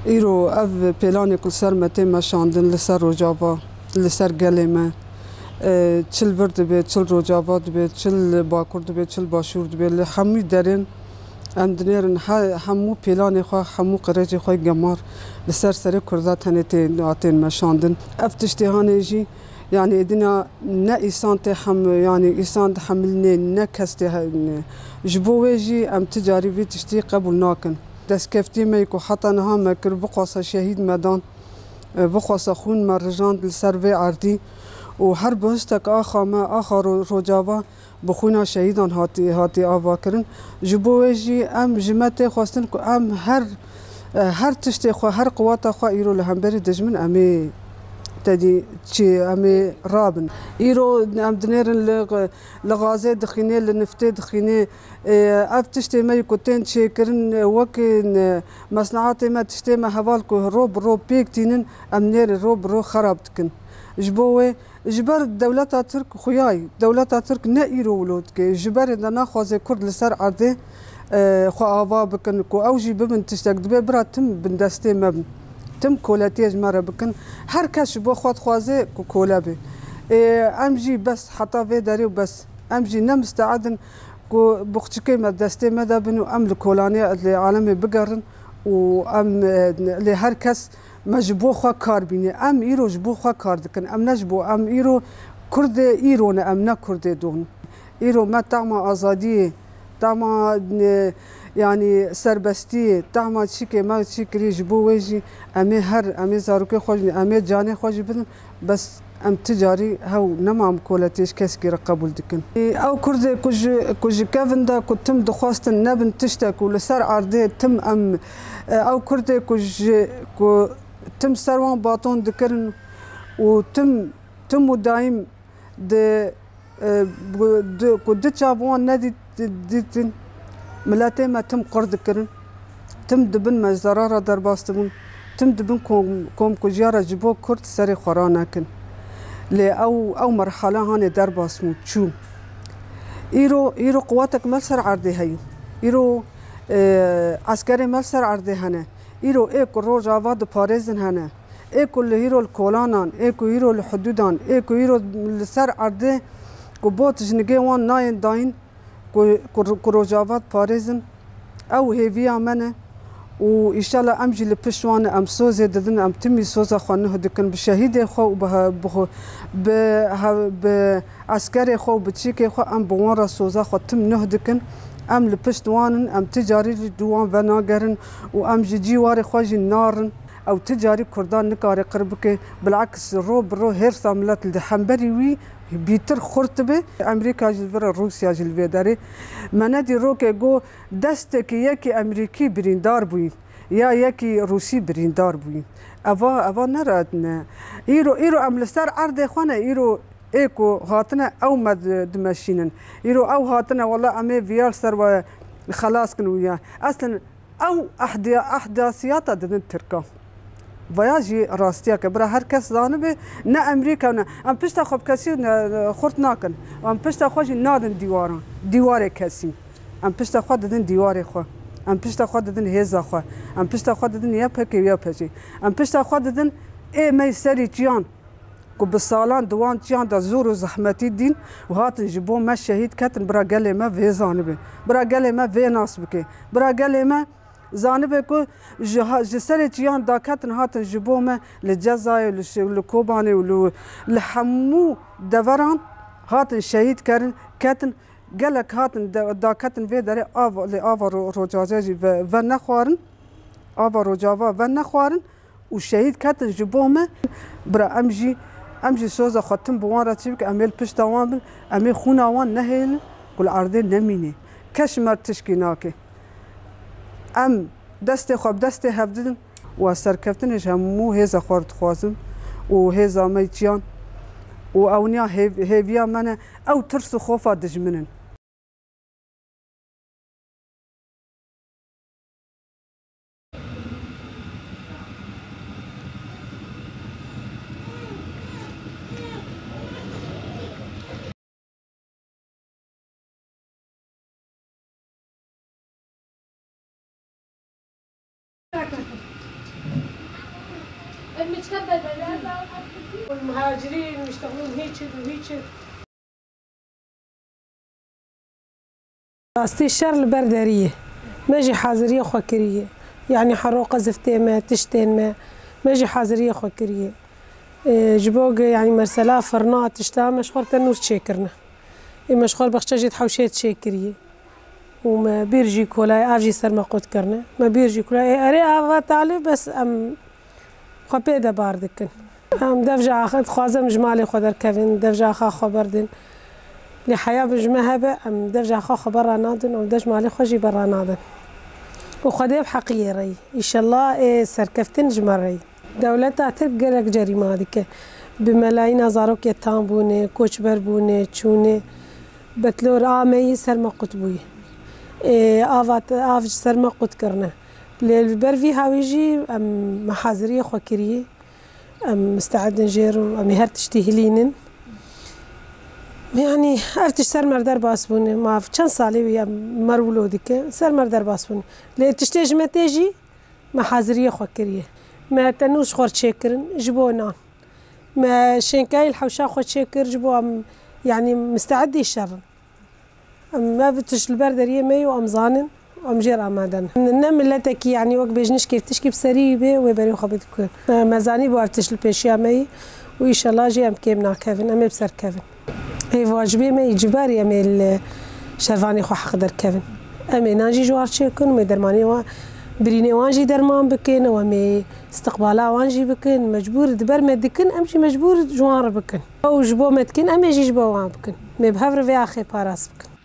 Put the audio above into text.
ایرو اف پیلانی کل سر مته مشاندن لسر روجابا لسر گلیمه چل ورد به چل روجابا به چل باکورد به چل باشورد به همی درین اندنیرن همو پیلانی خو همو قرجی خو گمار لسر سر کردات هنته آتین مشاندن اف تشتهانه جی يعني إدنا نا إنسان تحم يعني إنسان تحملني نا كسته جبوجي أم تجاري في تشتي قبل ناكن دست كفتي ما يكو حتى نها ما كر بقصة شهيد مدان بقصة خون مرجان للسرفي عردي وحرب هستك آخر رجابا بخونا شهيدان هاتي آواكرن جبوجي أم جمته خواستن كو أم هر تشتي خو هر قوات خو إيرو لهمبري دجمن أمي تدي شيء أمي رابن إيرو أم دنيرن لغازة دخينة لنفتة دخينة أفتشتي ما يكوتين شيء كرن وكن مصنعات ما تشتي ما هوالكو روب بيك تينن أم نير رو خراب تكن جبوه جبر دولة ترك خوياي دولة ترك نائرو ولود كي جبر دنا خوازة كرد لسر عرضه خو آوا بكن كو أوجي بمن تشتاق دبي برا تم بندستي مبن تم كولاتيج مرة بكن هر كاش بو خود خوازه كولا بي امجي بس حتى في داري وبس امجي نمستعدن كو بوختكي ما دستي مدى بنو ام الكولانيا اللي عالمي بقرن وام اللي هر كاس مجبو خوا كار بيني ام ايرو جبو خوا كار دكن ام نجبو ام ايرو كرد ايرون ام نا كرد دون ايرو ما تعمى ازاديه تعمى يعني سربستي تعمل شيء ما شيء كريج بوجي أمي أمي زاروكي خوجني أمي جاني خوج بدن بس أم تجاري هو نمام كولاتيش كسكي رقبول دكن أو كرد كوج كافن دا كتم دخواست نبن تشتك ولسر عرضه تم أم أو كرد كو تم سروان باطون دكرن وتم دايم د كود شابوان نادي ديتن ملاتي ما تم قرد كرن تم دبن ما زرارة درباستمون تم دبن كوم كجيارة جبو كرد سري خوراناكن لي أو مرحلة هاني درباسمون شو إيرو قواتك ملسر عردي هاي إيرو عسكري ملسر عردي هنا إيرو إيكو روجافاد باريزن هنا إيكو اللي هيرو الكولانان إيكو هيرو الحدودان إيكو هيرو السر عردي كبوت جنجي وان ناين داين كروجافات باريزن او هيفيا منه وان شاء الله امجي لبشوان ام سوزي ددن ام تمي سوزا خانه دكن بشهيد خو بعسكري خو بتشيكي خو ام بوان سوزا خو تم نهدكن ام لبشتوان ام تجاري دوان فناغرن وام جيواري خوجي نارن او تجاري كردان نكاري قربك بالعكس رو هيرسا ملات الحنبري وي بيتر خرطبه امريكا جلفرا روسيا جلفي داري منادي روكي جو دستك يكي امريكي بريندار بوين يا يكي روسي بريندار بوين افا نرادنا ايرو املستار عرض اخوانا ايرو ايكو هاتنا او مد دمشينن ايرو او هاتنا والله امي فيال سر خلاص كنويا اصلا او احداثيات دن تركا فياجي راستيا كبرا هر كس زانبه نا امريكا نا ام بشتا خب كسي خورت ناكن ام بشتا خوجي نادن ديوار كسي ام بشتا خو ددن ديوار خو ام بشتا خو ددن هيزا خو ام بشتا خو ددن يابكي ام بشتا خو ددن اي مي سري جيان كو بالصالان دوان جيان دا زور زحمتي الدين وهات جبو ما شهيد كاتن برا قال ما في زانبه برا قال ما في ناس بكي برا قال ما زانبه كو جسر جيان دا كاتن هاتن جبومه للجزائر لكوباني ولحمو دوران هاتن شهيد كاتن قالك هاتن دا كاتن في داري آفا روجاجي ونخوارن آفا روجافا ونخوارن والشهيد كاتن جبومه برا امجي سوزا ختم بوان راتيبك اميل بشتا وان امي خونا وان نهيل كل عرضين نميني كشمر تشكيناكي ام دستي خوب دستي هفدن و سرکفتنش همو هزا خورد خوازم و هزا میچیان و اونیا هیویا منه او ترس و خوفا دجمنن والمهاجرين يشتغلون هيك وهيك. استشار البردرية ماجي حاضرية خوكرية، يعني حروقة زفتيمة تشتيمة ماجي حاضرية خوكرية. جبوق يعني مرسلا فرنات تشتا مشغول تنور تشيكرنا، مشغول بخشجت حوشيت شيكرية وما بيرجي كولاي افجي سر ما قلت كرنا ما بيرجي كولاي اري افا تعالي بس ام خبيده باردكن ام دفجع اخذ خوازم جمالي خدر كفن دفجع اخا خبردن لحياه بجمها با ام دفجع اخا خبر نادن ودج مالي خوجي برا نادن وخديب حقيقي ري ان شاء الله سركفتن جمري دولتها تبقى لك جريمه هذيك بملايين ازاروك يتامبونه كوچبر بونه چونه بتلور آمي سرما قطبوي آفات آفج سرما قط كرنا للبرفي هاويجي أم محاضرية خوكرية أم مستعد نجيرو أم هر تشتهلينن يعني أفتش سرمر در باسبوني ما في كان صالي ويا مرولو ديك سرمر در باسبوني لتشتيج ما تيجي محاضرية خوكرية ما تنوش خور تشكرن جبونا ما شنكاي الحوشا خور تشكر جبو أم يعني مستعد الشر ما بتش البردريه مي وامزانن وامجير امادن نم لتك يعني وق بيجنش كيف تشكي بسري بي وبري خبتك مزاني بو افتش البيشيا مي وان شاء الله جي ام كيمنا كيفن ام بسر كيفن هي واجبي مي اجباري ام شرفاني خو حقدر كيفن ام ناجي جوار تشكن مي درماني و بريني وانجي درمان بكن ومي استقبالا وانجي بكن مجبور دبر مدكن امشي مجبور جوار بكن او جبو مدكن ام يجي جبو وان بكن مي بهفر في اخي باراس بكن